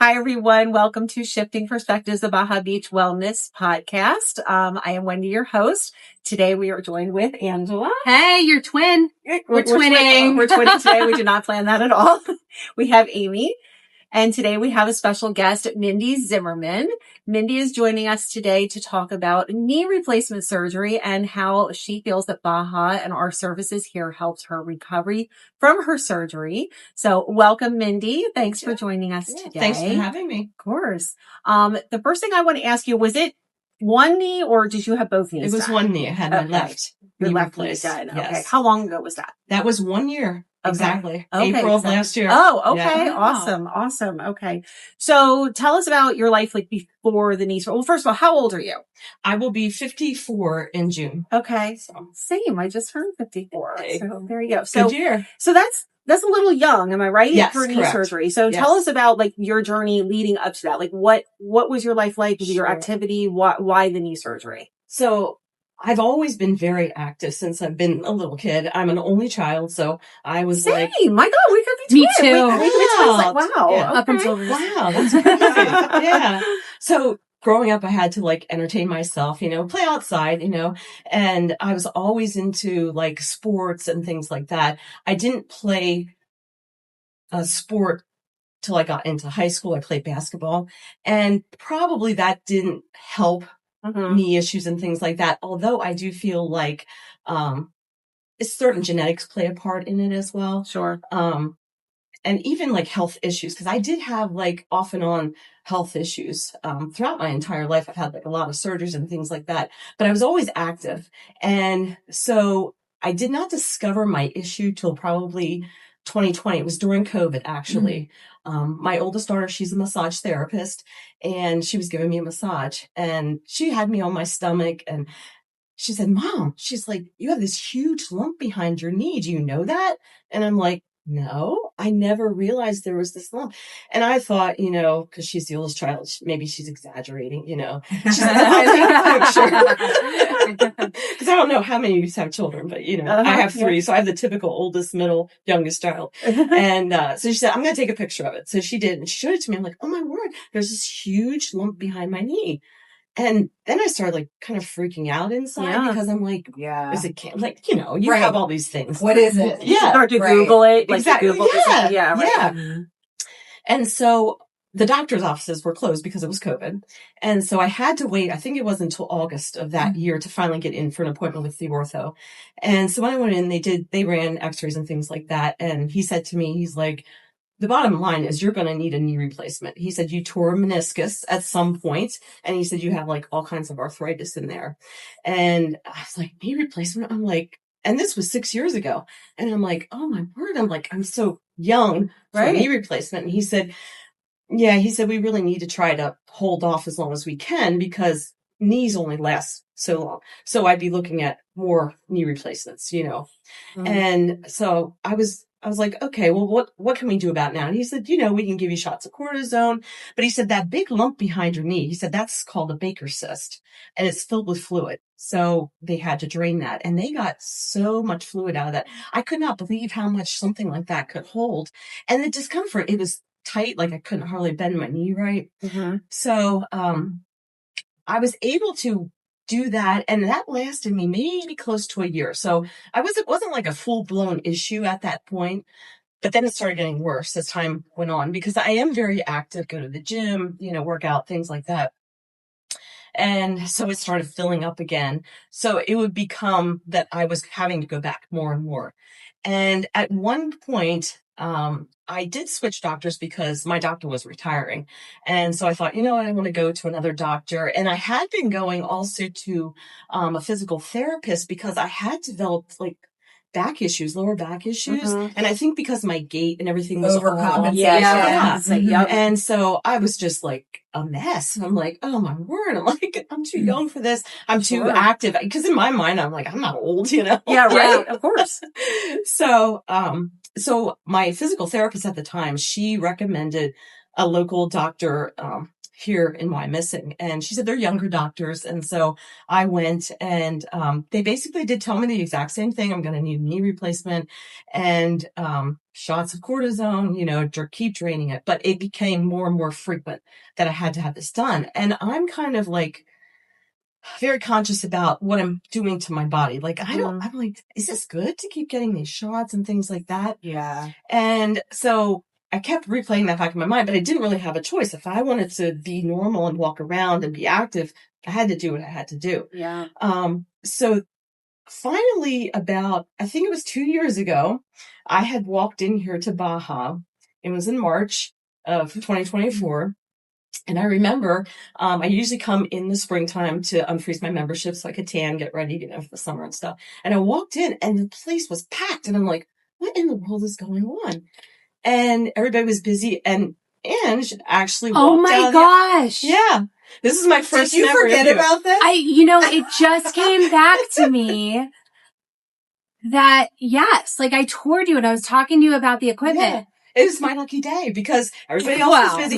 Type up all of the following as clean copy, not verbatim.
Hi, everyone. Welcome to Shifting Perspectives, the Baja Beach Wellness Podcast. I am Wendy, your host. Today, we are joined with Angela. Hey, you're twin. We're twinning. We're twinning today. We did not plan that at all. We have Amy. And today we have a special guest, Mindy Zimmerman. Mindy is joining us today to talk about knee replacement surgery and how she feels that Baja and our services here helped her recovery from her surgery. So welcome, Mindy. Thanks for joining us today. Thanks for having me. Of course. The first thing I want to ask you, was it one knee or did you have both knees? It was one knee. I had my left knee replaced. Done. Yes. Okay. How long ago was that? That was 1 year. Okay. Exactly. Okay, April of last year. Oh, okay. Yeah. Awesome. Okay. So tell us about your life like before the knees. Well, first of all, how old are you? I will be 54 in June. Okay. So same. I just turned 54. Okay. So there you go. So, good year. So that's a little young. Am I right? Yes, for knee correct. surgery. So tell us about like your journey leading up to that. Like what was your life like? Was your activity? Why the knee surgery? So I've always been very active since I've been a little kid. I'm an only child, so I was like, my God, we could be Me twins. too. We could be twins. Like, wow. Yeah. Up until wow, that's crazy. Yeah. So growing up, I had to like entertain myself, play outside, and I was always into like sports and things like that. I didn't play a sport till I got into high school. I played basketball, and probably that didn't help knee issues and things like that. Although I do feel like, certain genetics play a part in it as well. Sure. And even like health issues, because I did have like off and on health issues, throughout my entire life. I've had like a lot of surgeries and things like that, but I was always active. And so I did not discover my issue till probably 2020. It was during COVID, actually. My oldest daughter, she's a massage therapist, and she was giving me a massage, and she had me on my stomach, and she said, "Mom," she's like, "you have this huge lump behind your knee. Do you know that?" And I'm like, "No, I never realized there was this lump." And I thought, because she's the oldest child, maybe she's exaggerating, She said, "I'll take a picture." Because I don't know how many of you have children, but, I have three. So I have the typical oldest, middle, youngest child. And so she said, "I'm going to take a picture of it." So she did. And she showed it to me. I'm like, "Oh, my word, there's this huge lump behind my knee." And then I started like kind of freaking out inside because I'm like, is it like, you have all these things. What is it? Yeah. Start to Google it. Like exactly. Google Yeah. Yeah. Right. Yeah. Mm-hmm. And so the doctor's offices were closed because it was COVID. And so I had to wait. I think it was until August of that year to finally get in for an appointment with the ortho. And so when I went in, they ran x-rays and things like that. And he said to me, he's like, "The bottom line is you're going to need a knee replacement." He said, "You tore a meniscus at some point." And he said, "You have like all kinds of arthritis in there." And I was like, knee replacement? I'm like, and this was 6 years ago. And I'm like, oh my word. I'm like, I'm so young for a knee replacement. And he said, we really need to try to hold off as long as we can because knees only last so long. So I'd be looking at more knee replacements, And so I was like, okay, well, what can we do about it now? And he said, we can give you shots of cortisone. But he said that big lump behind your knee, he said, that's called a Baker's cyst and it's filled with fluid. So they had to drain that and they got so much fluid out of that. I could not believe how much something like that could hold. And the discomfort, it was tight. Like I couldn't hardly bend my knee right. Mm-hmm. So, I was able to do that. And that lasted me maybe close to a year. So it wasn't like a full blown issue at that point, but then it started getting worse as time went on because I am very active, go to the gym, work out, things like that. And so it started filling up again. So it would become that I was having to go back more and more. And at one point, I did switch doctors because my doctor was retiring. And so I thought, I want to go to another doctor. And I had been going also to a physical therapist because I had developed like lower back issues. Mm-hmm. And I think because my gait and everything was overcompensation. Yeah. And so I was just like a mess. I'm like, oh my word. I'm too young for this. I'm too active. Because in my mind, I'm like, I'm not old, Yeah, right. Of course. So, so my physical therapist at the time, she recommended a local doctor, here in Wyomissing. And she said they're younger doctors. And so I went and, they basically did tell me the exact same thing. I'm going to need a knee replacement and, shots of cortisone, keep draining it. But it became more and more frequent that I had to have this done. And I'm kind of like, very conscious about what I'm doing to my body. Like, I'm like, is this good to keep getting these shots and things like that? Yeah. And so I kept replaying that back in my mind, but I didn't really have a choice. If I wanted to be normal and walk around and be active, I had to do what I had to do. Yeah. So finally I think it was 2 years ago, I had walked in here to Baja. It was in March of 2024. And I remember, I usually come in the springtime to unfreeze my membership so I could tan, get ready, for the summer and stuff. And I walked in and the place was packed. And I'm like, what in the world is going on? And everybody was busy. And Ange actually walked Oh my down gosh. Yeah. This is my first Did you memory forget of you. about this? It just came back to me that, yes, like I toured you and I was talking to you about the equipment. Yeah. It was my lucky day because everybody else was busy.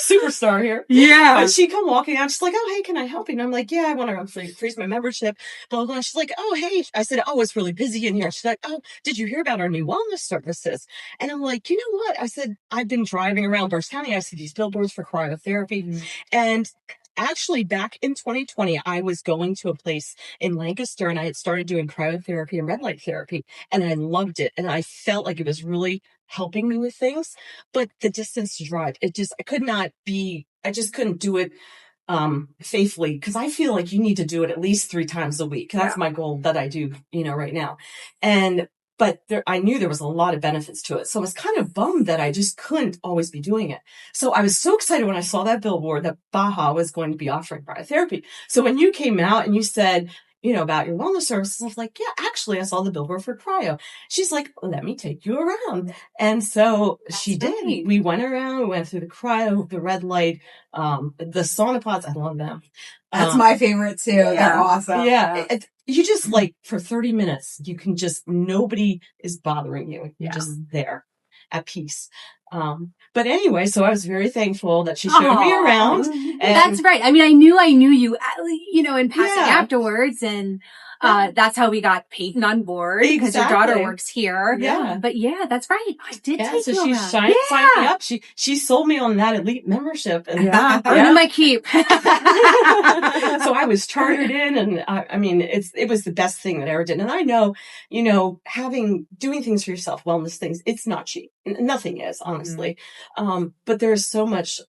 Superstar here. Yeah. But she come walking out. She's like, oh, hey, can I help you? And I'm like, yeah, I want to freeze my membership. Blah, blah, blah. She's like, oh, hey. I said, oh, it's really busy in here. She's like, oh, did you hear about our new wellness services? And I'm like, you know what? I said, I've been driving around Burst County. I see these billboards for cryotherapy. And actually, back in 2020, I was going to a place in Lancaster and I had started doing cryotherapy and red light therapy and I loved it. And I felt like it was really helping me with things, but the distance to drive, I just couldn't do it, faithfully because I feel like you need to do it at least 3 times a week. That's my goal that I do, right now. But I knew there was a lot of benefits to it. So I was kind of bummed that I just couldn't always be doing it. So I was so excited when I saw that billboard that Baja was going to be offering cryotherapy. So when you came out and you said, about your wellness services, I was like, yeah, actually, I saw the billboard for cryo. She's like, let me take you around. And so she did. Right. We went around, we went through the cryo, the red light, the sauna pods. I love them. That's my favorite too. Yeah. They're awesome. Yeah. You just for 30 minutes, you can nobody is bothering you. You're just there at peace. But anyway, so I was very thankful that she showed me around. And that's right. I mean, I knew you, in passing afterwards and, that's how we got Peyton on board because your daughter works here. Yeah. But yeah, that's right. I did take so you she around. signed me up. She sold me on that elite membership. And Earning my keep. So I was chartered in and it was the best thing that I ever did. And I know, doing things for yourself, wellness things, it's not cheap. Nothing is, honestly. But there's so much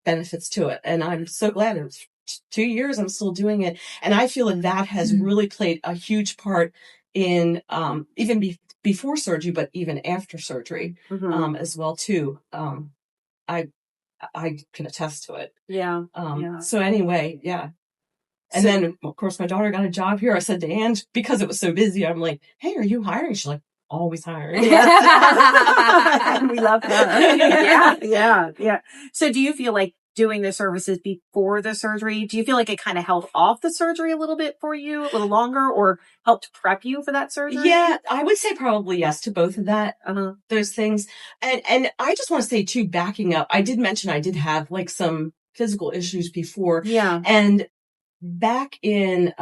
benefits to it. And I'm so glad it was 2 years. I'm still doing it. And I feel that has really played a huge part in, even before surgery, but even after surgery, as well too. I can attest to it. Yeah. So anyway, yeah. And then, of course, my daughter got a job here. I said to Ange, because it was so busy, I'm like, hey, are you hiring? She's like, always hiring. We love her. Yeah. So do you feel like doing the services before the surgery, do you feel like it kind of held off the surgery a little bit for you, a little longer, or helped prep you for that surgery? Yeah, I would say probably yes to both of that, those things. And I just want to say too, backing up, I did mention I did have like some physical issues before. Yeah. And back in,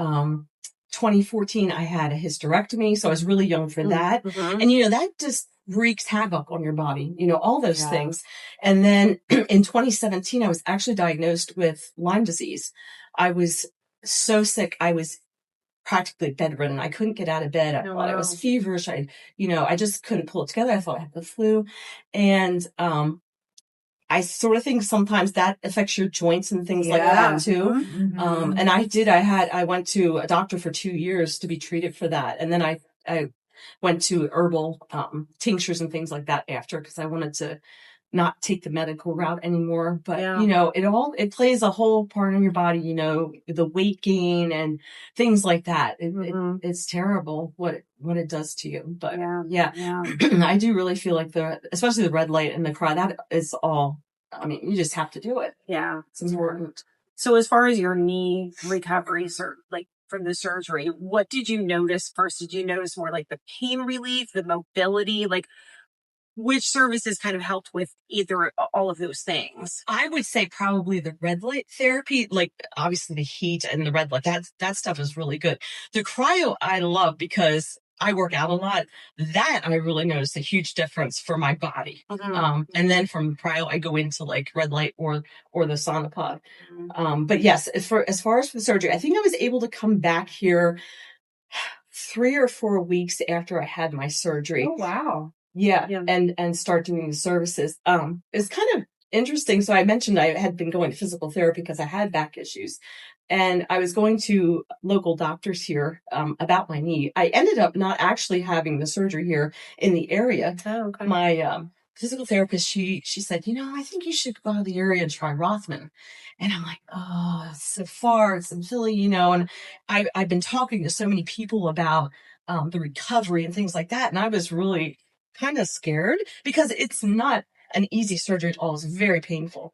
2014, I had a hysterectomy. So I was really young for that. And, that just wreaks havoc on your body, all those things. And then in 2017, I was actually diagnosed with Lyme disease. I was so sick. I was practically bedridden. I couldn't get out of bed. I thought I was feverish. I just couldn't pull it together. I thought I had the flu. And, I sort of think sometimes that affects your joints and things like that too. And I went to a doctor for 2 years to be treated for that. And then I went to herbal, tinctures and things like that after, because I wanted to not take the medical route anymore. But, it plays a whole part in your body, the weight gain and things like that. It's terrible what it does to you. But I do really feel like especially the red light and the cry, that is all, you just have to do it. Yeah. It's important. So as far as your knee recovery, from the surgery, what did you notice first? Did you notice more like the pain relief, the mobility? Like, which services kind of helped with either all of those things? I would say probably the red light therapy, like obviously the heat and the red light, that stuff is really good. The cryo I love because I work out a lot. That I really noticed a huge difference for my body. And then from cryo, I go into like red light or the sauna pod. But yes, as far as for the surgery, I think I was able to come back here 3 or 4 weeks after I had my surgery. Oh, wow. Yeah. And start doing the services. It's kind of interesting. So I mentioned I had been going to physical therapy because I had back issues, and I was going to local doctors here, about my knee. I ended up not actually having the surgery here in the area. Oh, okay. My, physical therapist, she said, I think you should go out of the area and try Rothman. And I'm like, oh, it's so far, it's in Philly, and I've been talking to so many people about, the recovery and things like that. And I was really kind of scared because it's not an easy surgery at all. It's very painful.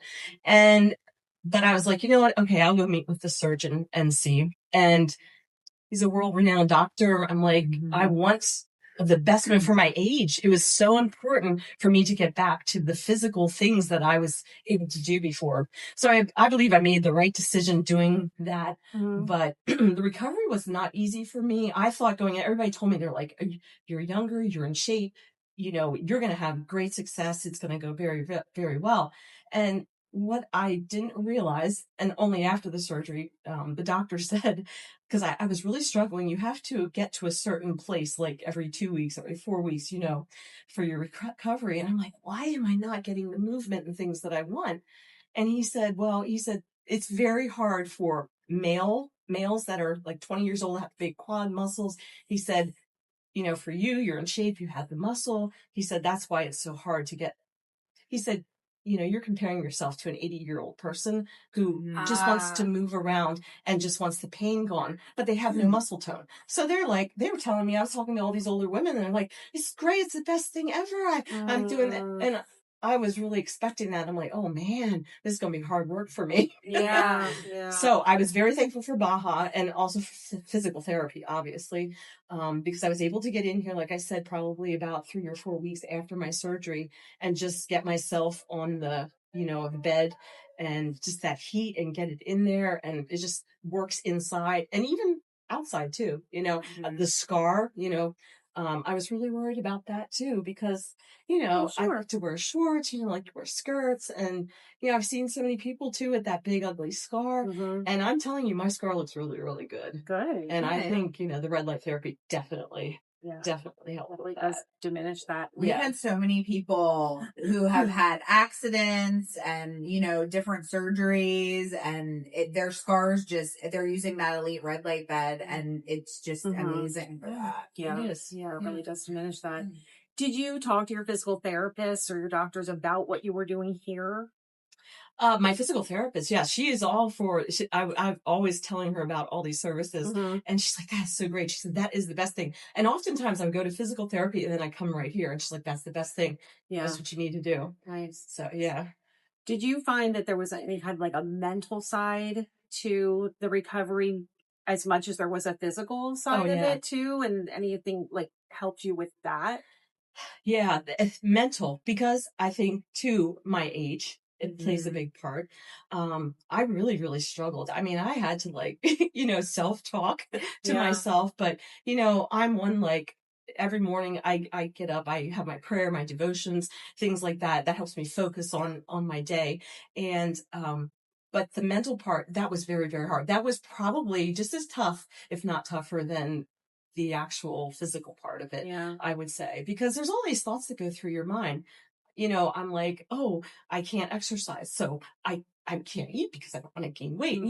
But I was like, you know what? Okay, I'll go meet with the surgeon and see. And he's a world-renowned doctor. I'm like, I want the best for my age. It was so important for me to get back to the physical things that I was able to do before. So I believe I made the right decision doing that. But the recovery was not easy for me. I thought everybody told me, they're like, you're younger, you're in shape, you're going to have great success. It's going to go very, very well. And what I didn't realize, and only after the surgery, the doctor said, because I was really struggling, you have to get to a certain place like every 2 weeks, every 4 weeks, for your recovery. And I'm like, why am I not getting the movement and things that I want? And he said, it's very hard for males that are like 20 years old, have big quad muscles. He said, for you're in shape, you have the muscle. He said, that's why it's so hard to get. He said, you're comparing yourself to an 80-year-old person who just wants to move around and just wants the pain gone, but they have no muscle tone. So they were telling me, I was talking to all these older women, and they're like, it's great. It's the best thing ever. I'm doing that. And I was really expecting that. I'm like, oh man, this is going to be hard work for me. Yeah. So I was very thankful for Baja and also for physical therapy, obviously, because I was able to get in here, like I said, probably about 3 or 4 weeks after my surgery, and just get myself on the, the bed, and just that heat, and get it in there. And it just works inside and even outside too, the scar, I was really worried about that too, because, I like to wear shorts, like to wear skirts. And, I've seen so many people too with that big, ugly scar. And I'm telling you, my scar looks really, really good. Good. And I think, the red light therapy definitely helped. Definitely does diminish that. We've had so many people who have had accidents and, different surgeries, and their scars they're using that elite red light bed, and it's just amazing for that. Yeah. It is. Yeah, it really does diminish that. Did you talk to your physical therapist or your doctors about what you were doing here? My physical therapist, yeah, she is all for. I'm always telling her about all these services, and she's like, "That's so great." She said, "That is the best thing." And oftentimes, I go to physical therapy, and then I come right here, and she's like, "That's the best thing. Yeah, that's what you need to do." Nice. So yeah. Did you find that there was any kind of like a mental side to the recovery, as much as there was a physical side of it too, and anything like helped you with that? Yeah, it's mental, because I think too, my age, it plays a big part. I really, really struggled. I mean, I had to self-talk to myself, but I'm one, like, every morning I get up, I have my prayer, my devotions, things like that. That helps me focus on my day. And, but the mental part, that was very, very hard. That was probably just as tough, if not tougher, than the actual physical part of it, I would say, because there's all these thoughts that go through your mind. I'm like, oh, I can't exercise, so I can't eat because I don't want to gain weight.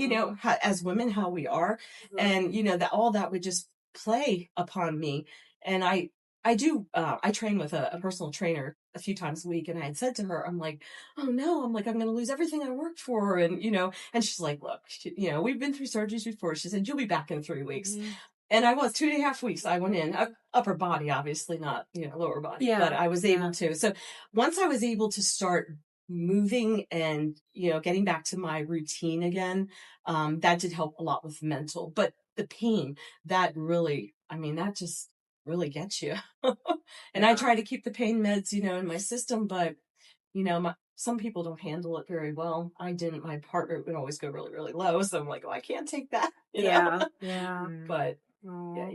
As women, how we are, and that all that would just play upon me. And I train with a personal trainer a few times a week, and I had said to her, I'm like, oh no, I'm going to lose everything I worked for, and and she's like, look, we've been through surgeries before. She said, you'll be back in 3 weeks. And I was 2.5 weeks. I went in upper body, obviously not, lower body, but I was able to. So once I was able to start moving and, getting back to my routine again, that did help a lot with mental. But the pain that really, I mean, that just really gets you. And Yeah. I try to keep the pain meds, in my system, but some people don't handle it very well. I didn't. My partner would always go really, really low. So I'm like, oh, I can't take that. Yeah. Yeah. But yeah,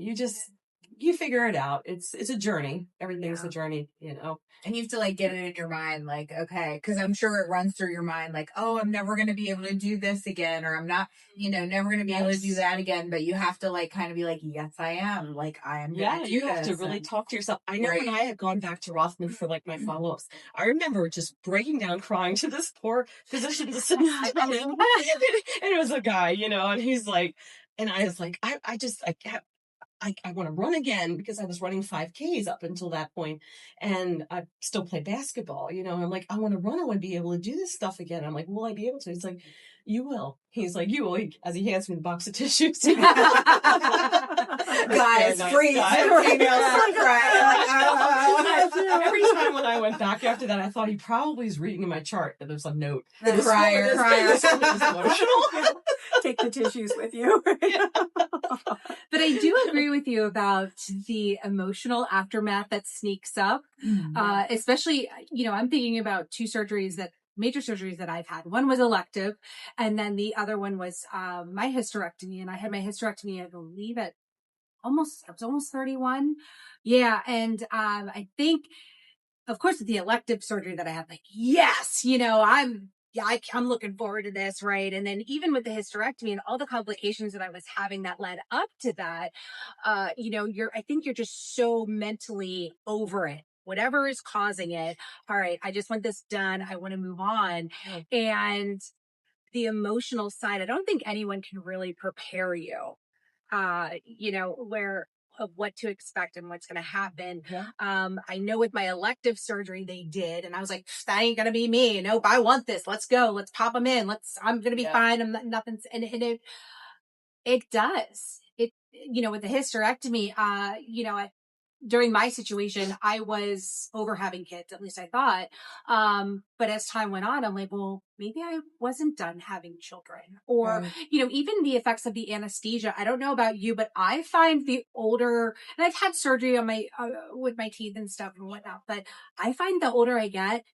you figure it out. It's a journey. Everything's a journey, And you have to like get it in your mind, like, okay, because I'm sure it runs through your mind, like, oh, I'm never going to be able to do this again, or I'm not, never going to be able to do that again. But you have to like kind of be like, yes, I am. Like, I am. Yeah, gonna do you have to this. really talk to yourself. I know Right. when I had gone back to Rothman for like my follow-ups, I remember just breaking down crying to this poor physician's assistant. And it was a guy, and he's like, and I was like, I want to run again because I was running 5Ks up until that point, and I still play basketball, I'm like, I want to run. I want to be able to do this stuff again. I'm like, will I be able to? He's like, you will. He's like, you will, as he hands me the box of tissues. Guys, freeze. Every time when I went back after that, I thought he probably was reading in my chart that there's a note. The crier. Emotional. Take the tissues with you. But I do agree with you about the emotional aftermath that sneaks up, especially, I'm thinking about major surgeries that I've had. One was elective, and then the other one was my hysterectomy, and I had my hysterectomy, I believe, I was almost 31. Yeah, and I think, of course, with the elective surgery that I had, like, yes, I'm looking forward to this, right? And then even with the hysterectomy and all the complications that I was having that led up to that, I think you're just so mentally over it. Whatever is causing it. All right, I just want this done. I want to move on. And the emotional side, I don't think anyone can really prepare you, of what to expect and what's going to happen. Yeah. I know with my elective surgery they did, and I was like, that ain't going to be me. Nope, I want this. Let's go. Let's pop them in. I'm going to be fine. I'm nothing's, and it does. With the hysterectomy, during my situation, I was over having kids, at least I thought. But as time went on, I'm like, well, maybe I wasn't done having children. Or, even the effects of the anesthesia. I don't know about you, but I find the older, and I've had surgery on my, with my teeth and stuff and whatnot, but I find the older I get,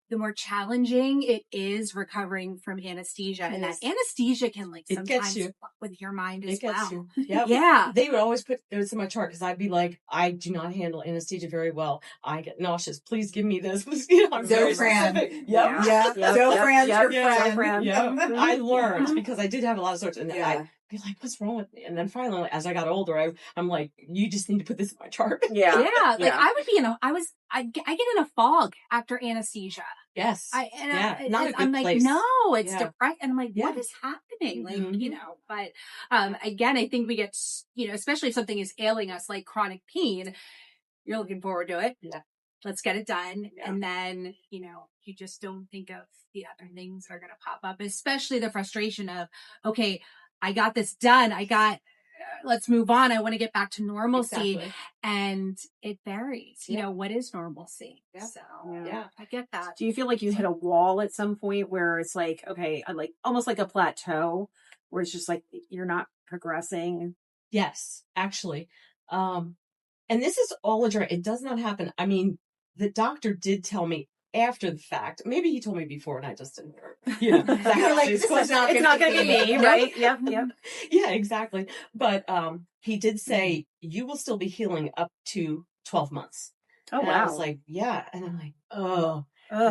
the more challenging it is recovering from anesthesia. And that anesthesia can sometimes fuck with your mind as well. You. Yep. Yeah. They would always put it in my chart because I'd be like, I do not handle anesthesia very well. I get nauseous. Please give me this. I'm very specific. Yep. Yeah. Zofran's your friend. Yep. I learned because I did have a lot of surgery, and I'd be like, what's wrong with me? And then finally, as I got older, I'm like, you just need to put this in my chart. Yeah. I would be I get in a fog after anesthesia. Not a good I'm like, place. no, it's depressed. And I'm like, what is happening? But again, I think we get, especially if something is ailing us like chronic pain, you're looking forward to it. Yeah. Let's get it done. Yeah. And then, you just don't think of the other things that are going to pop up, especially the frustration of, okay, I got this done. Let's move on. I want to get back to normalcy. Exactly. And it varies. What is normalcy? Yeah. So I get that. Do you feel like you hit a wall at some point where it's like, okay, like almost like a plateau where it's just like, you're not progressing? Yes, actually. And this is all a dream. It does not happen. I mean, the doctor did tell me after the fact. Maybe he told me before and I just didn't hear it. You're like, it's not going to be me, right? Yep. Yeah, exactly. But he did say, you will still be healing up to 12 months. Oh, and wow. I was like, yeah. And I'm like,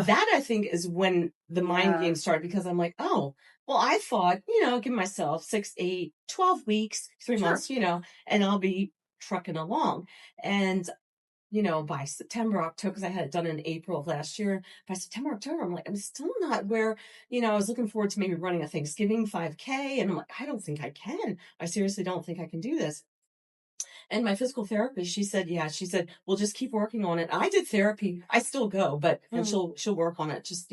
that I think is when the mind game started, because I'm like, oh, well, I thought, give myself 6, 8, 12 weeks, 3 months, and I'll be trucking along. And by September, October, because I had it done in April of last year, by September, October, I'm like, I'm still not where, I was looking forward to maybe running a Thanksgiving 5K. And I'm like, I don't think I can. I seriously don't think I can do this. And my physical therapist, she said, we'll just keep working on it. I did therapy. I still go, but and she'll work on it. Just,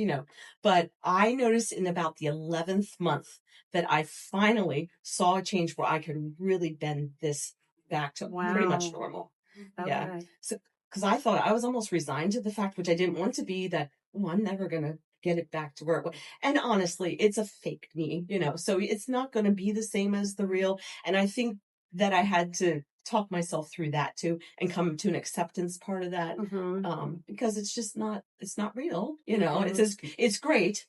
but I noticed in about the 11th month that I finally saw a change where I could really bend this back to pretty much normal. Okay. Yeah. So, because I thought I was almost resigned to the fact, which I didn't want to be, that, I'm never going to get it back to where it was. And honestly, it's a fake knee, so it's not going to be the same as the real. And I think that I had to talk myself through that too and come to an acceptance part of that. Because it's just it's not real, it's great,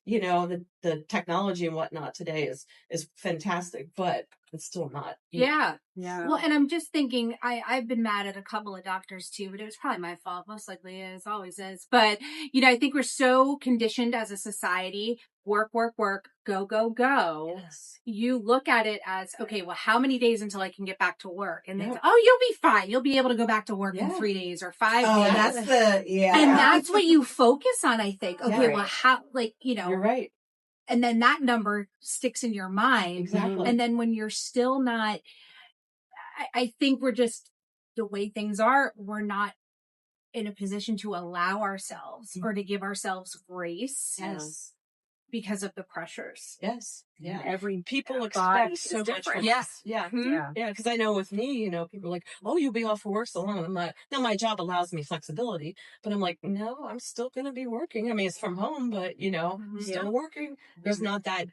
the technology and whatnot today is fantastic, but it's still not. Yeah. Well, and I'm just thinking, I've been mad at a couple of doctors too, but it was probably my fault. Most likely is, always is. But, I think we're so conditioned as a society, work, work, work, go, go, go. Yes. You look at it as, okay, well, how many days until I can get back to work? And they say, oh, you'll be fine. You'll be able to go back to work in 3 days or 5 days. Oh, that's And that's what you focus on, I think. Okay, well, how, You're right. And then that number sticks in your mind. Exactly. And then when you're still not, I think we're just, the way things are, we're not in a position to allow ourselves or to give ourselves grace. Yes. Because of the pressures. Yes. Yeah. Every people expect so different. Yes. Yeah. Yeah. Yeah. Because I know with me, people are like, oh, you'll be off for work so long. I'm like, now my job allows me flexibility, but I'm like, no, I'm still going to be working. I mean, it's from home, but I'm still working. There's not that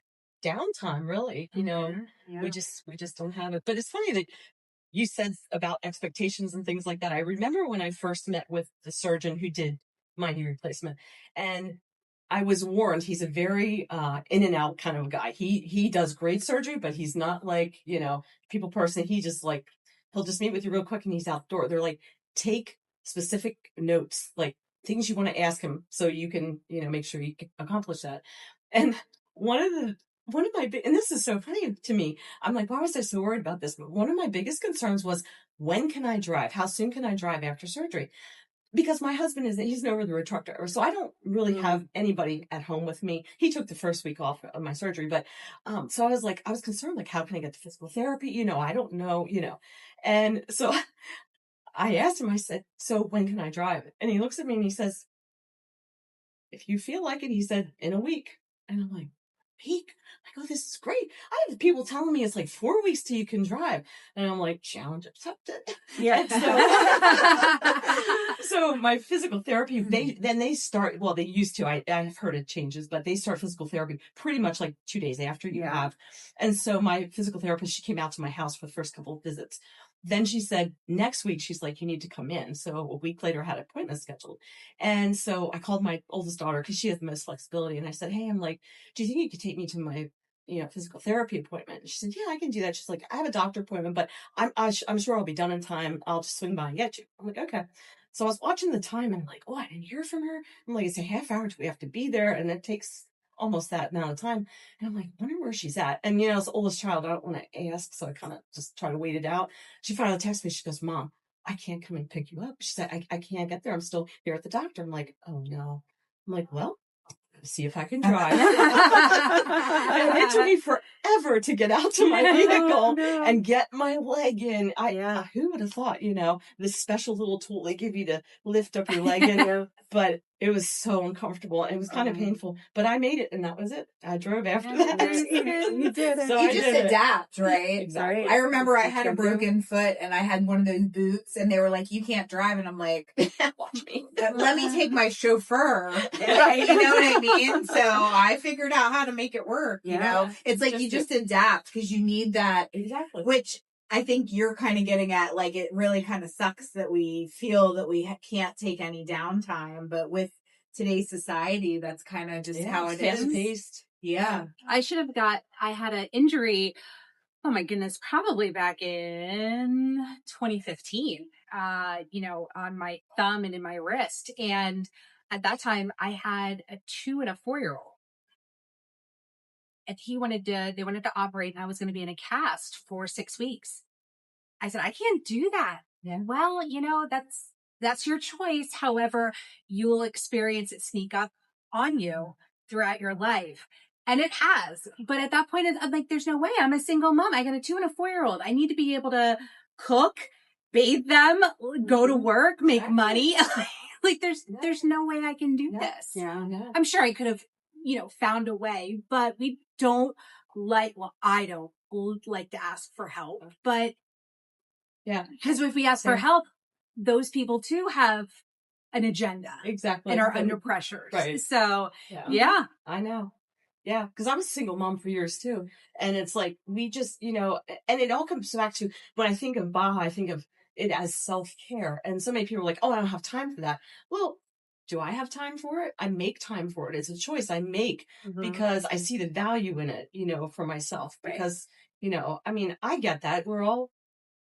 downtime really, we just don't have it. But it's funny that you said about expectations and things like that. I remember when I first met with the surgeon who did my knee replacement, and I was warned he's a very in and out kind of guy. He does great surgery, but he's not like, people person. He just he'll just meet with you real quick and he's out the door. They're like, take specific notes, like things you want to ask him so you can, make sure you can accomplish that. And one of my and this is so funny to me. I'm like, why was I so worried about this? But one of my biggest concerns was, when can I drive? How soon can I drive after surgery? Because my husband he's an over-the-road truck driver, so I don't really have anybody at home with me. He took the first week off of my surgery, but so I was concerned, like, how can I get to physical therapy? I don't know, and so I asked him. I said, "So when can I drive?" And he looks at me and he says, "If you feel like it," he said, "in a week." And I'm like, "Week?" I go, "This is great. I have people telling me it's like 4 weeks till you can drive." And I'm like, challenge accepted. Yeah. So my physical therapy, they start, well, they used to, I've heard it changes, but they start physical therapy pretty much like 2 days after you have. And so my physical therapist, she came out to my house for the first couple of visits. Then she said, next week, she's like, you need to come in. So a week later, I had an appointment scheduled. And so I called my oldest daughter because she has the most flexibility. And I said, hey, I'm like, do you think you could take me to my, physical therapy appointment? And she said, yeah, I can do that. She's like, I have a doctor appointment, but I'm sure I'll be done in time. I'll just swing by and get you. I'm like, okay. So I was watching the time and I'm like, oh, I didn't hear from her. I'm like, it's a half hour. We have to be there. And it takes almost that amount of time. And I'm like, I wonder where she's at. And, as the oldest child, I don't want to ask. So I kind of just try to wait it out. She finally texts me. She goes, Mom, I can't come and pick you up. She said, I can't get there. I'm still here at the doctor. I'm like, oh no. I'm like, well, see if I can drive. And it took me forever to get out to my vehicle and get my leg in. Who would have thought, this special little tool they give you to lift up your leg in, but it was so uncomfortable and it was kind of painful, but I made it and that was it. I drove after that. You did it. So you just adapt, right? Exactly. I remember I had a broken foot and I had one of those boots and they were like, you can't drive. And I'm like, watch me. Let me take my chauffeur. Right? You know what I mean? So I figured out how to make it work. It's like you just adapt because you need that. Exactly. Which I think you're kind of getting at. Like, it really kind of sucks that we feel that we can't take any downtime, but with today's society, that's kind of just how it is. Fast-paced. Yeah. I had an injury, oh my goodness, probably back in 2015, on my thumb and in my wrist. And at that time I had a 2 and a 4-year-old. And they wanted to operate and I was going to be in a cast for 6 weeks. I said, I can't do that. Yeah. Well, that's your choice. However, you will experience it sneak up on you throughout your life. And it has. But at that point, I'm like, there's no way. I'm a single mom. I got a 2 and a 4-year-old. I need to be able to cook, bathe them, go to work, make money. Like there's no way I can do this. Yeah. I'm sure I could have, found a way, but I don't like to ask for help, but because if we ask for help, those people too have an agenda. Exactly. And are under pressure. Right. So, yeah. I know. Yeah, because I was a single mom for years too. And it's like, we just, and it all comes back to when I think of Baja, I think of it as self-care. And so many people are like, oh, I don't have time for that. Well, do I have time for it? I make time for it. It's a choice I make because I see the value in it, for myself. Because, I mean, I get that. We're all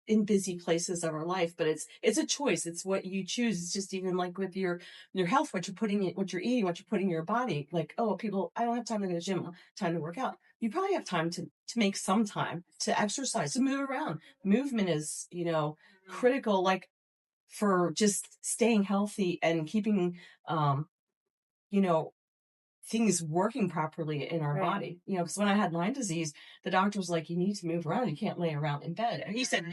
in busy places of our life, but it's a choice. It's what you choose. It's just even like with your health, what you're putting in, what you're eating, what you're putting in your body. Like, oh, people, I don't have time to go to the gym, time to work out. You probably have time to make some time to exercise, to move around. Movement is, critical, like for just staying healthy and keeping, you know, things working properly in our body. Because when I had Lyme disease, the doctor was like, you need to move around. You can't lay around in bed. And he said,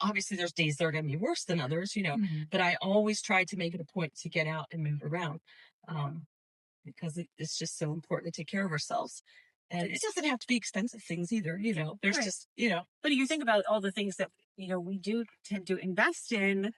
obviously there's days that are going to be worse than others, but I always tried to make it a point to get out and move around because it's just so important to take care of ourselves. And it doesn't have to be expensive things either, there's just, But if you think about all the things that, we do tend to invest in,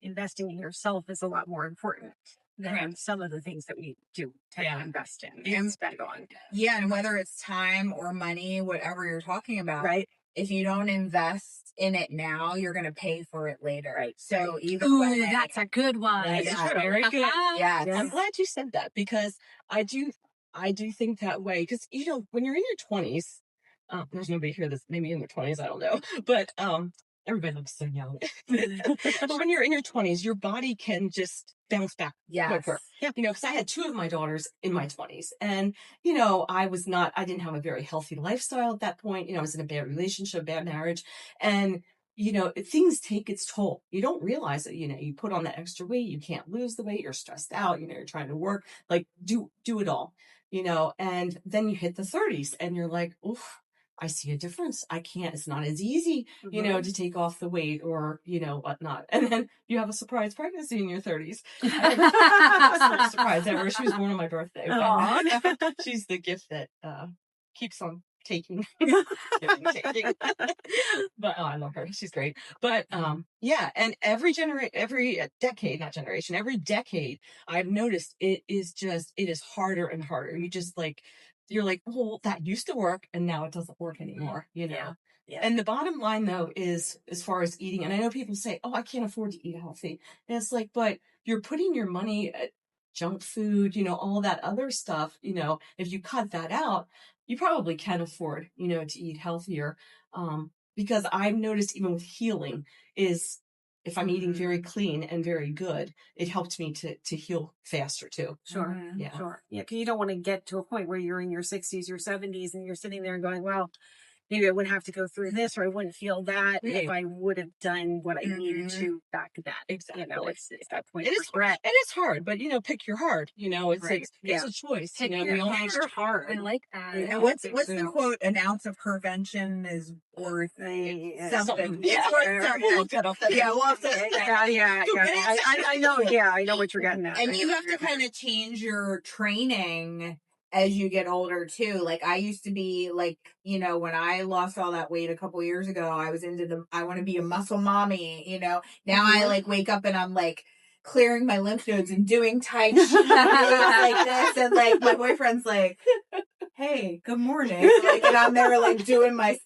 investing in yourself is a lot more important than some of the things that we do tend to invest in and spend on. Yeah, and whether it's time or money, whatever you're talking about, Right. if you don't invest in it now, you're going to pay for it later. Right. So either Ooh, way, that's a good one. That's very good. yeah, I'm glad you said that because I do think that way. Because when you're in your 20s, there's nobody here that's maybe in their 20s. I don't know, but everybody looks so young. But when you're in your 20s, your body can just bounce back quicker. Yeah, because I had two of my daughters in my 20s, and I didn't have a very healthy lifestyle at that point. I was in a bad relationship, bad marriage, and things take its toll. You don't realize it. You put on that extra weight, you can't lose the weight, you're stressed out, you're trying to work, like do it all, and then you hit the 30s and you're like, oof, I see a difference. I can't, it's not as easy, to take off the weight or, whatnot. And then you have a surprise pregnancy in your 30s. That's not a surprise ever. She was born on my birthday. She's the gift that keeps on taking. Taking. But I love her. She's great. But and every decade, not generation, every decade, I've noticed it is harder and harder. You're like, well, that used to work and now it doesn't work anymore, Yeah. And the bottom line though is, as far as eating, and I know people say, oh, I can't afford to eat healthy. And it's like, but you're putting your money at junk food, all that other stuff, if you cut that out, you probably can afford, to eat healthier. Because I've noticed even with healing is if I'm eating very clean and very good, it helped me to heal faster too. Sure. Yeah. Sure. Yeah. Because you don't want to get to a point where you're in your 60s, your 70s, and you're sitting there and going, well, maybe I wouldn't have to go through this, or I wouldn't feel that if I would have done what I needed to back then. Exactly. It's that point. It is regret. It is hard, but pick your heart. It's a choice. Pick We all have your heart. I like that. And what's the quote? An ounce of prevention is worth something. Yeah, we'll have to. I know. Yeah, I know what you're getting at. And you have to kind of change your training as you get older too. Like I used to be like, when I lost all that weight a couple years ago, I was I want to be a muscle mommy, now I like wake up and I'm like clearing my lymph nodes and doing Tai Chi like this. And like my boyfriend's like, hey, good morning. Like, and I'm there like doing my,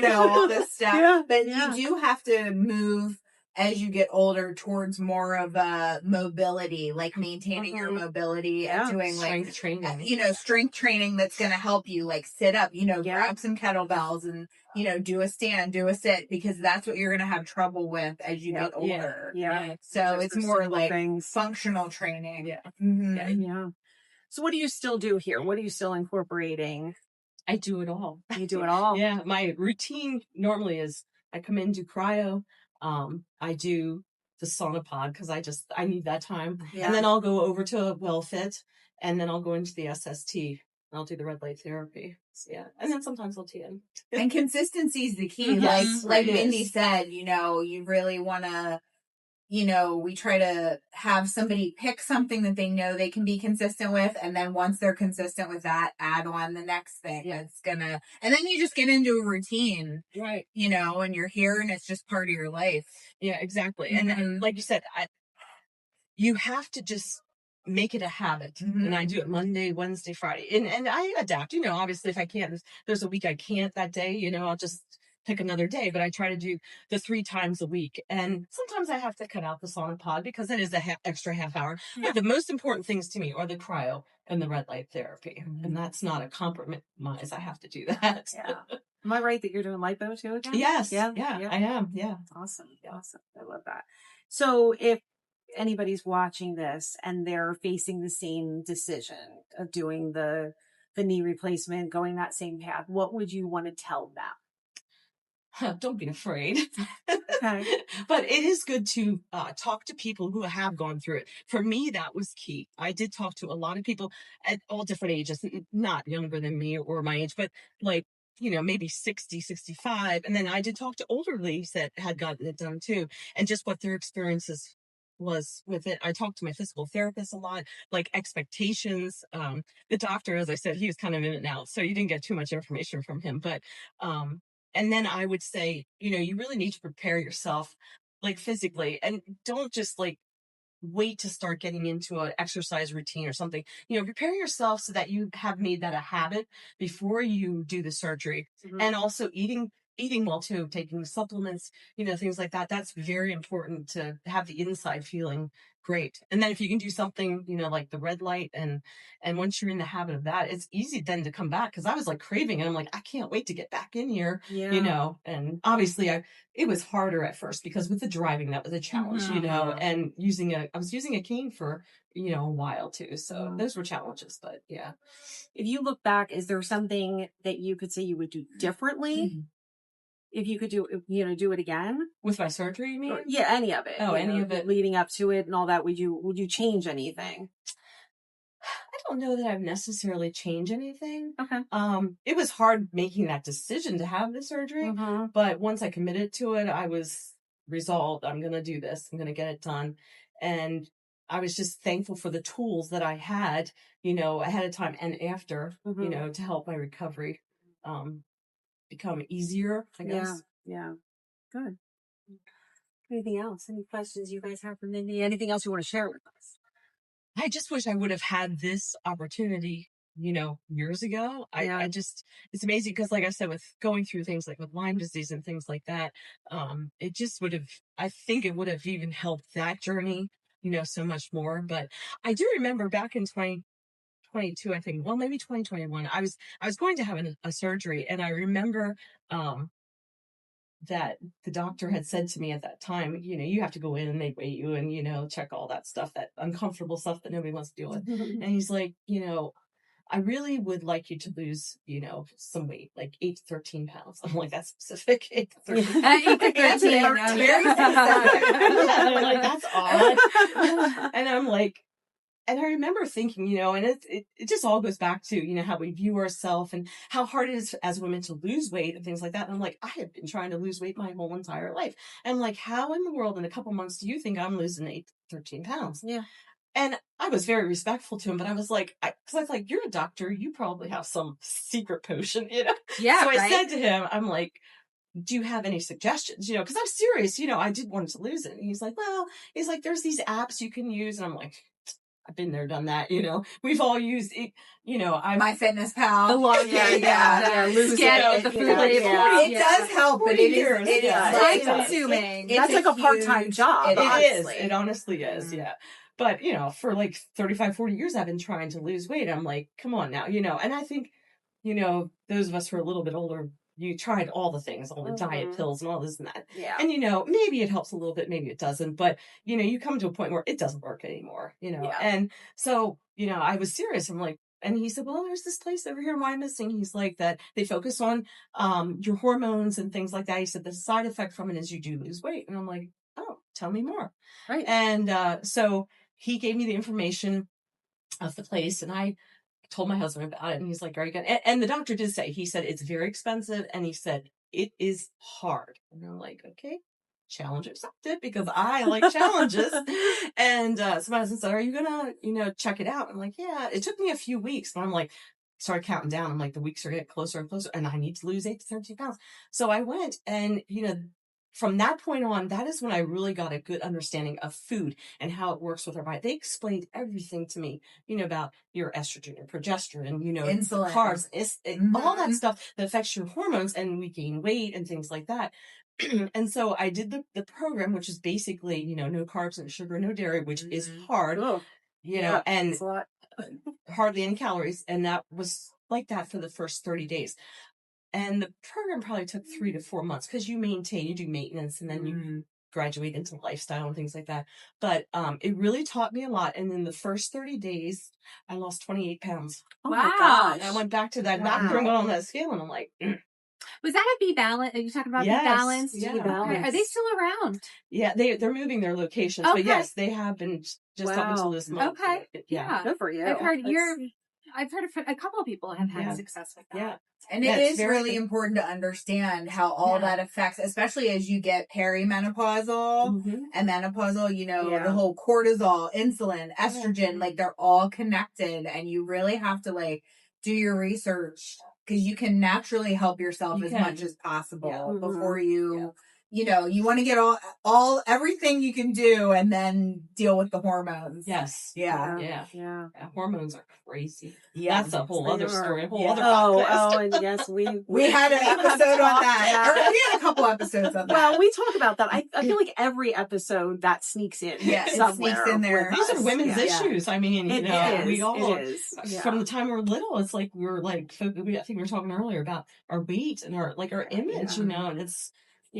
all this stuff. Yeah, but you do have to move as you get older towards more of a mobility, like maintaining your mobility and doing strength training. Strength training that's going to help you like sit up, grab some kettlebells and, do a stand, do a sit, because that's what you're going to have trouble with as you get older. Yeah. So it's more like functional training. Yeah. Mm-hmm. Yeah. So what do you still do here? What are you still incorporating? I do it all. You do it all? Yeah. My routine normally is I come in, do cryo. I do the sauna pod because I need that time. Yeah. And then I'll go over to WellFit and then I'll go into the SST and I'll do the red light therapy. So, yeah. And then sometimes I'll TN. And consistency is the key. Yes, like Mindy said, you really want to, we try to have somebody pick something that they know they can be consistent with. And then once they're consistent with that, add on the next thing that's and then you just get into a routine, right? And you're here and it's just part of your life. Yeah, exactly. Mm-hmm. And like you said, you have to just make it a habit. Mhm. And I do it Monday, Wednesday, Friday. And I adapt, obviously if I can't, there's a week I can't that day, I'll just pick another day, but I try to do the 3 times a week. And sometimes I have to cut out the sauna pod because it is a extra half hour. Yeah. But the most important things to me are the cryo and the red light therapy. Mhm. And that's not a compromise. I have to do that. Yeah. Am I right that you're doing lipo too again? Yes. Yeah. Yeah, I am. Yeah. Awesome. Awesome. I love that. So if anybody's watching this and they're facing the same decision of doing the knee replacement, going that same path, what would you want to tell them? Don't be afraid. Okay. But it is good to talk to people who have gone through it. For me, that was key. I did talk to a lot of people at all different ages, not younger than me or my age, but like, maybe 60, 65. And then I did talk to older ladies that had gotten it done too, and just what their experiences was with it. I talked to my physical therapist a lot, like expectations. The doctor, as I said, he was kind of in and out, so you didn't get too much information from him. But and then I would say, you really need to prepare yourself like physically, and don't just like wait to start getting into an exercise routine or something. Prepare yourself so that you have made that a habit before you do the surgery. Mhm. And also eating well too, taking supplements, things like that. That's very important to have the inside feeling great. And then if you can do something, like the red light, and once you're in the habit of that, it's easy then to come back. Cause I was like craving it. I'm like, I can't wait to get back in here, Yeah. and obviously it was harder at first because with the driving, that was a challenge, Mhm. and I was using a cane for, a while too. So those were challenges, but yeah. If you look back, is there something that you could say you would do differently if you could do it again? With my surgery, you mean? Or, yeah, any of it. Oh, any of it. Leading up to it and all that. Would you change anything? I don't know that I've necessarily changed anything. Okay. It was hard making that decision to have the surgery, Mhm. but once I committed to it, I was resolved. I'm going to do this. I'm going to get it done. And I was just thankful for the tools that I had, ahead of time and after, Mhm. to help my recovery, become easier, I guess. Yeah. Good. Anything else? Any questions you guys have for Mindy? Anything else you want to share with us? I just wish I would have had this opportunity, years ago. Yeah. I just, it's amazing because, like I said, with going through things like with Lyme disease and things like that, it just would have, I think it would have even helped that journey, so much more. But I do remember back in 2022, I think, well, maybe 2021, I was going to have a surgery, and I remember, that the doctor had said to me at that time, you have to go in and they weigh you and, check all that stuff, that uncomfortable stuff that nobody wants to deal with. And he's like, I really would like you to lose, some weight, like 8 to 13 pounds. I'm like, that's specific. 8 to 13. 8 to 13. Yeah, I'm like, that's odd. And I'm like, and I remember thinking, and it just all goes back to, how we view ourselves and how hard it is as women to lose weight and things like that. And I'm like, I have been trying to lose weight my whole entire life. And I'm like, how in the world in a couple months do you think I'm losing 8 to 13 pounds? Yeah. And I was very respectful to him, but I was like, because I was like, you're a doctor, you probably have some secret potion, Yeah. So I right? said to him, I'm like, do you have any suggestions? Because I'm serious, I did want to lose it. And he's like, there's these apps you can use. And I'm like, I've been there, done that, we've all used it, My Fitness Pal. The long lose scanning it, of the food labels. labels. It does help, but it is It time does. consuming. That's like a part-time job. Honestly. It honestly is, yeah. But, for like 35, 40 years, I've been trying to lose weight. I'm like, come on now, and I think, those of us who are a little bit older, you tried all the things, all the diet pills and all this and that. Yeah. And, maybe it helps a little bit, maybe it doesn't, but, you come to a point where it doesn't work anymore, Yeah. And so, I was serious. I'm like, and he said, well, there's this place over here in Wyoming. He's like, that they focus on, your hormones and things like that. He said the side effect from it is you do lose weight. And I'm like, oh, tell me more. Right. And, so he gave me the information of the place, and I told my husband about it, and he's like, are you going to, and the doctor did say, he said, it's very expensive. And he said, it is hard. And I'm like, okay, challenge accepted, because I like challenges. And, so my husband said, are you going to, check it out? I'm like, yeah, it took me a few weeks, but I'm like, started counting down. I'm like, the weeks are getting closer and closer, and I need to lose 8 to 13 pounds. So I went, and, from that point on, that is when I really got a good understanding of food and how it works with our body. They explained everything to me, about your estrogen and progesterone, Insulin, carbs, all that stuff that affects your hormones, and we gain weight and things like that. And so I did the program, which is basically, no carbs and sugar, no dairy, which is hard, and It's a lot. hardly any calories. And that was like that for the first 30 days. And the program probably took 3 to 4 months because you do maintenance, and then you graduate into lifestyle and things like that. But it really taught me a lot. And in the first 30 days, I lost 28 pounds. Oh Wow. my gosh. I went back to that doctor and got on that scale, and I'm like, Was that a Be Balanced? Are you talking about Be Balanced? Yeah. Be Balanced. Okay. Are they still around? Yeah, they're moving their locations, but yes, they have been just up until this moment. Okay. Yeah. Good for you. I've heard a couple of people have had success with that. Yeah. And it is really important to understand how all that affects, especially as you get perimenopausal and menopausal, the whole cortisol, insulin, estrogen, like they're all connected, and you really have to do your research, because you can naturally help yourself as much as possible before you, you want to get everything you can do and then deal with the hormones. Yes. Yeah. Hormones are crazy. Yeah. That's a whole other story. A whole Yeah. other podcast. And yes, we had an episode on that. Or we had a couple episodes on that. Well, we talk about that. I feel like every episode that sneaks in. Yeah, it somewhere sneaks in there. These are women's issues. I mean, we all, it is. from the time we're little, it's like we're I think we were talking earlier about our weight and our image, and it's,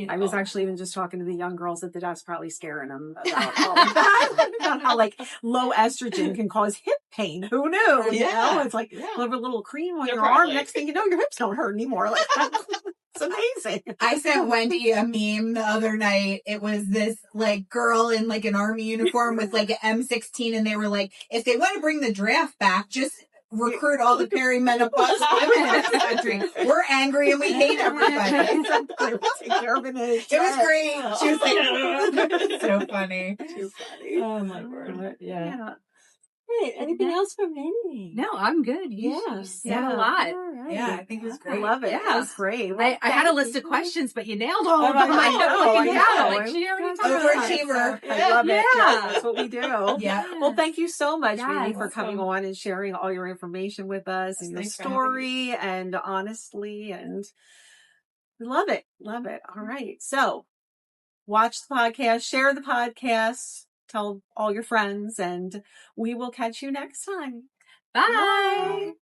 I was actually even just talking to the young girls at the desk, probably scaring them about all of that. About how low estrogen can cause hip pain. Who knew? It's like put a little cream on your arm. Next thing you know, your hips don't hurt anymore. It's amazing. I sent Wendy a meme the other night. It was this girl in an army uniform with an M16, and they were like, if they want to bring the draft back, just recruit all the perimenopausal women in this country. We're angry and we hate everybody. It was great. She was like, so funny. Too funny. Oh my word. Yeah. Hey, anything else from Mindy? No, I'm good. You said a lot. Right. Yeah, I think it was great. I love it. Yeah. That was great. I had a list of questions, but you nailed all of them. I know. Overachiever. I love it. Yeah. That's what we do. Yeah. Well, thank you so much, Mindy, for welcome. coming on and sharing all your information with us and your Thanks for having story and honestly, and we love it. Love it. All right. So watch the podcast, share the podcast, tell all your friends, and we will catch you next time. Bye.